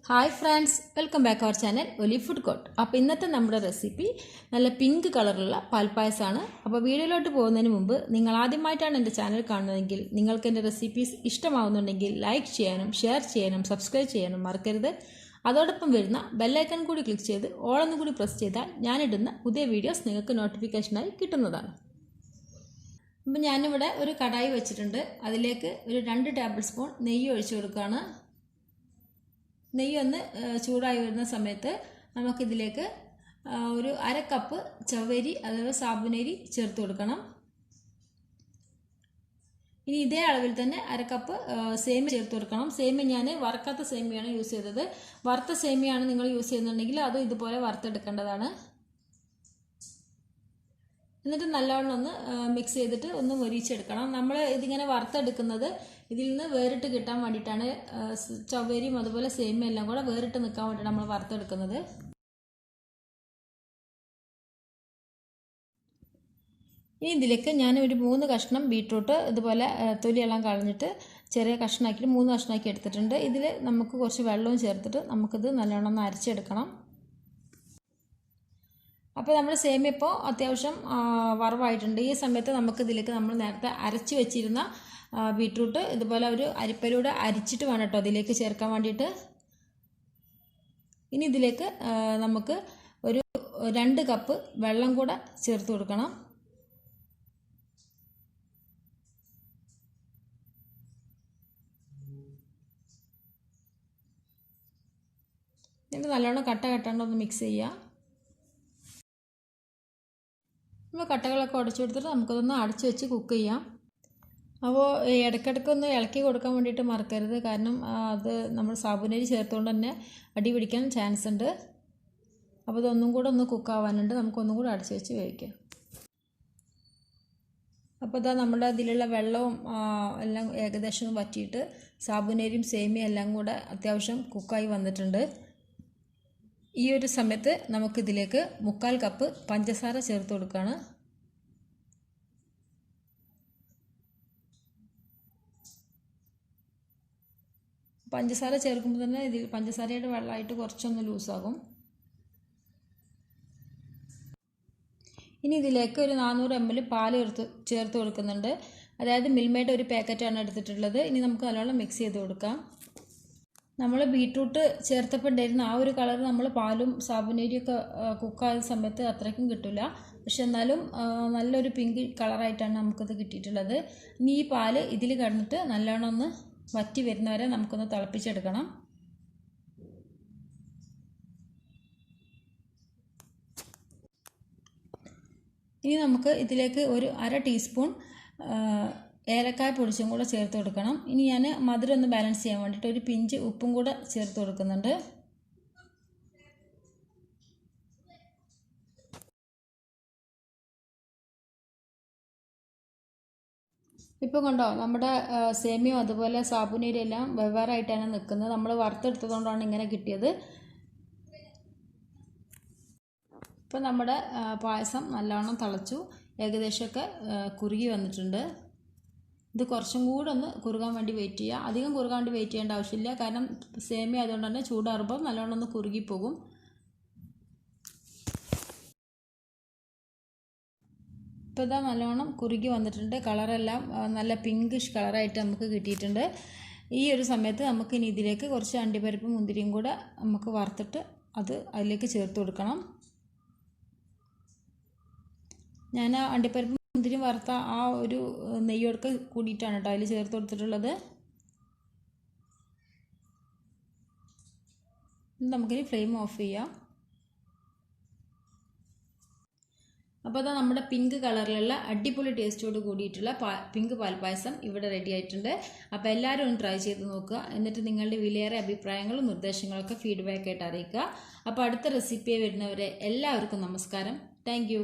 Hi friends, welcome back our channel Oli food court. അപ്പോൾ ഇന്നത്തെ നമ്മുടെ റെസിപ്പി നല്ല പിങ്ക് കളറുള്ള പാൽപ്പായസമാണ്. അപ്പോൾ വീഡിയോയിലോട്ട് പോകുന്നതിന് മുമ്പ് നിങ്ങൾ ആദ്യമായിട്ടാണ് എൻ്റെ ചാനൽ കാണുന്നതെങ്കിൽ നിങ്ങൾക്ക് എൻ്റെ റെസിപ്പീസ് ഇഷ്ടമാവുന്നുണ്ടെങ്കിൽ ലൈക്ക് ചെയ്യാനും ഷെയർ ചെയ്യാനും സബ്സ്ക്രൈബ് ചെയ്യാനും മറക്കരുത്. അതോടൊപ്പം വരുന്ന ബെല്ലൈക്കൺ കൂടി ക്ലിക്ക് ചെയ്ത് ഓളൊന്നും കൂടി പ്രസ് ചെയ്താൽ ഞാനിടുന്ന പുതിയ വീഡിയോസ് നിങ്ങൾക്ക് നോട്ടിഫിക്കേഷനായി കിട്ടുന്നതാണ്. അപ്പോൾ ഞാനിവിടെ ഒരു കടായി വെച്ചിട്ടുണ്ട്. അതിലേക്ക് ഒരു 2 ടേബിൾ സ്പൂൺ നെയ്യ് ഒഴിച്ചു കൊടുക്കുകയാണ്. നെയ്യ് ഒന്ന് ചൂടായി വരുന്ന സമയത്ത് നമുക്കിതിലേക്ക് ഒരു 1/2 കപ്പ് ചവ്വരി അഥവാ സാബുനരി ചേർത്ത് കൊടുക്കണം. ഇനി ഇതേ അളവിൽ തന്നെ 1/2 കപ്പ് സേമിയ ചേർത്ത് കൊടുക്കണം. സേമിയ ഞാൻ വറുക്കാത്ത സേമിയാണ് യൂസ് ചെയ്തത്. വറുത്ത സേമിയാണ് നിങ്ങൾ യൂസ് ചെയ്യുന്നുണ്ടെങ്കിൽ അതും ഇതുപോലെ വറുത്തെടുക്കേണ്ടതാണ്. എന്നിട്ട് നല്ലവണ്ണം ഒന്ന് മിക്സ് ചെയ്തിട്ട് ഒന്ന് മൊരിച്ചെടുക്കണം. നമ്മൾ ഇതിങ്ങനെ വറുത്തെടുക്കുന്നത് ഇതിൽ നിന്ന് വേറിട്ട് കിട്ടാൻ വേണ്ടിയിട്ടാണ്. ചവ്വരിയും അതുപോലെ സേമിയ എല്ലാം കൂടെ വേറിട്ട് നിൽക്കാൻ വേണ്ടിയിട്ടാണ് നമ്മൾ വറുത്തെടുക്കുന്നത്. ഇനി ഇതിലേക്ക് ഞാൻ ഒരു 3 കഷ്ണം ബീട്രൂട്ട് ഇതുപോലെ തൊലിയെല്ലാം കളഞ്ഞിട്ട് ചെറിയ കഷ്ണമാക്കിയിട്ട് 3 കഷ്ണമാക്കി എടുത്തിട്ടുണ്ട്. ഇതിൽ നമുക്ക് കുറച്ച് വെള്ളവും ചേർത്തിട്ട് നമുക്കിത് നല്ലോണം ഒന്ന് അരച്ചെടുക്കണം. അപ്പോൾ നമ്മൾ സേമിയ ഇപ്പോൾ അത്യാവശ്യം വറവായിട്ടുണ്ട്. ഈ സമയത്ത് നമുക്കിതിലേക്ക് നമ്മൾ നേരത്തെ അരച്ച് വെച്ചിരുന്ന ബീട്രൂട്ട് ഇതുപോലെ ഒരു അരിപ്പയിലൂടെ അരിച്ചിട്ട് വേണം കേട്ടോ അതിലേക്ക് ചേർക്കാൻ വേണ്ടിയിട്ട്. ഇനി ഇതിലേക്ക് നമുക്ക് ഒരു 2 കപ്പ് വെള്ളം കൂടെ ചേർത്ത് കൊടുക്കണം. എന്നിട്ട് നല്ലോണം കട്ടണ്ടൊന്ന് മിക്സ് ചെയ്യുക. നമ്മൾ കട്ടകളൊക്കെ ഉടച്ചു കൊടുത്തിട്ട് നമുക്കതൊന്ന് അടച്ചു വെച്ച് കുക്ക് ചെയ്യാം. അപ്പോൾ ഇടയ്ക്കിടയ്ക്കൊന്ന് ഇളക്കി കൊടുക്കാൻ വേണ്ടിയിട്ട് മറക്കരുത്. കാരണം അത് നമ്മൾ സാബുനരി ചേർത്തുകൊണ്ട് തന്നെ അടി പിടിക്കാൻ ചാൻസ് ഉണ്ട്. അപ്പോൾ ഇതൊന്നും കൂടെ ഒന്ന് കുക്കാവാനുണ്ട്. നമുക്കൊന്നും കൂടെ അടച്ചു വെച്ച് വേവിക്കാം. അപ്പോൾ ഇതാ നമ്മുടെ ഇതിലുള്ള വെള്ളവും എല്ലാം ഏകദേശം വറ്റിയിട്ട് സാബുനരിയും സേമിയ എല്ലാം കൂടെ അത്യാവശ്യം കുക്കായി വന്നിട്ടുണ്ട്. ഈ ഒരു സമയത്ത് നമുക്കിതിലേക്ക് 3/4 കപ്പ് പഞ്ചസാര ചേർത്ത് കൊടുക്കുകയാണ്. പഞ്ചസാര ചേർക്കുമ്പോൾ തന്നെ ഇതിൽ പഞ്ചസാരയുടെ വെള്ളമായിട്ട് കുറച്ചൊന്ന് ലൂസാകും. ഇനി ഇതിലേക്ക് ഒരു 400 ml പാൽ ചേർത്ത് കൊടുക്കുന്നുണ്ട്. അതായത് മിൽമയുടെ ഒരു പാക്കറ്റാണ് എടുത്തിട്ടുള്ളത്. ഇനി നമുക്ക് നല്ലോണം മിക്സ് ചെയ്ത് കൊടുക്കാം. നമ്മൾ ബീട്രൂട്ട് ചേർത്തപ്പോൾ ഉണ്ടായിരുന്ന ആ ഒരു കളർ നമ്മൾ പാലും സാബുനരിയൊക്കെ കുക്കായ സമയത്ത് അത്രയ്ക്കും കിട്ടില്ല. പക്ഷെ എന്നാലും നല്ലൊരു പിങ്ക് കളറായിട്ടാണ് നമുക്കത് കിട്ടിയിട്ടുള്ളത്. ഇനി ഈ പാല് ഇതിൽ കിടന്നിട്ട് നല്ലോണം ഒന്ന് വറ്റി വരുന്നവരെ നമുക്കൊന്ന് തിളപ്പിച്ചെടുക്കണം. ഇനി നമുക്ക് ഇതിലേക്ക് ഒരു 1/2 ടീസ്പൂൺ ഏലക്കായ പൊടിച്ചും കൂടെ ചേർത്ത് കൊടുക്കണം. ഇനി ഞാൻ മധുരം ഒന്ന് ബാലൻസ് ചെയ്യാൻ വേണ്ടിയിട്ട് ഒരു പിഞ്ച് ഉപ്പും കൂടെ ചേർത്ത് കൊടുക്കുന്നുണ്ട്. ഇപ്പോൾ കണ്ടോ നമ്മുടെ സേമിയോ അതുപോലെ സാബുനരി എല്ലാം വെവ്വേറായിട്ടാണ് നിൽക്കുന്നത്. നമ്മൾ വറുത്തെടുത്തതുകൊണ്ടാണ് ഇങ്ങനെ കിട്ടിയത്. ഇപ്പോൾ നമ്മുടെ പായസം നല്ലോണം തിളച്ചു, ഏകദേശമൊക്കെ കുറുകി വന്നിട്ടുണ്ട്. ഇത് കുറച്ചും കൂടെ ഒന്ന് കുറുകാൻ വേണ്ടി വെയിറ്റ് ചെയ്യുക. അധികം കുറുകാൻ വേണ്ടി വെയിറ്റ് ചെയ്യേണ്ട ആവശ്യമില്ല. കാരണം സേമിയ ആയതുകൊണ്ട് തന്നെ ചൂടാറുമ്പോൾ നല്ലോണം ഒന്ന് കുറുകിപ്പോകും. ഇപ്പോൾ ഇതാ നല്ലോണം കുറുകി വന്നിട്ടുണ്ട്. കളറെല്ലാം നല്ല പിങ്കിഷ് കളറായിട്ട് നമുക്ക് കിട്ടിയിട്ടുണ്ട്. ഈ ഒരു സമയത്ത് നമുക്ക് ഇനി ഇതിലേക്ക് കുറച്ച് അണ്ടിപ്പരിപ്പും മുന്തിരിയും കൂടെ നമുക്ക് വറുത്തിട്ട് അതിലേക്ക് ചേർത്ത് കൊടുക്കണം. ഞാൻ ആ അണ്ടിപ്പരിപ്പ് മുന്തിരി വറുത്ത ആ ഒരു നെയ്യൊക്കെ കൂടിയിട്ടാണ് കേട്ടോ അതിൽ ചേർത്ത് കൊടുത്തിട്ടുള്ളത്. നമുക്കിനി ഫ്ലെയിം ഓഫ് ചെയ്യാം. അപ്പോൾ അതാ നമ്മുടെ പിങ്ക് കളറിലുള്ള അടിപൊളി ടേസ്റ്റോട് കൂടിയിട്ടുള്ള പിങ്ക് പാൽപ്പായസം ഇവിടെ റെഡി ആയിട്ടുണ്ട്. അപ്പോൾ എല്ലാവരും ഒന്ന് ട്രൈ ചെയ്ത് നോക്കുക. എന്നിട്ട് നിങ്ങളുടെ വിലയേറെ അഭിപ്രായങ്ങളും നിർദ്ദേശങ്ങളൊക്കെ ഫീഡ്ബാക്ക് ആയിട്ട് അറിയിക്കുക. അപ്പോൾ അടുത്ത റെസിപ്പിയെ വരുന്നവരെ എല്ലാവർക്കും നമസ്കാരം. താങ്ക്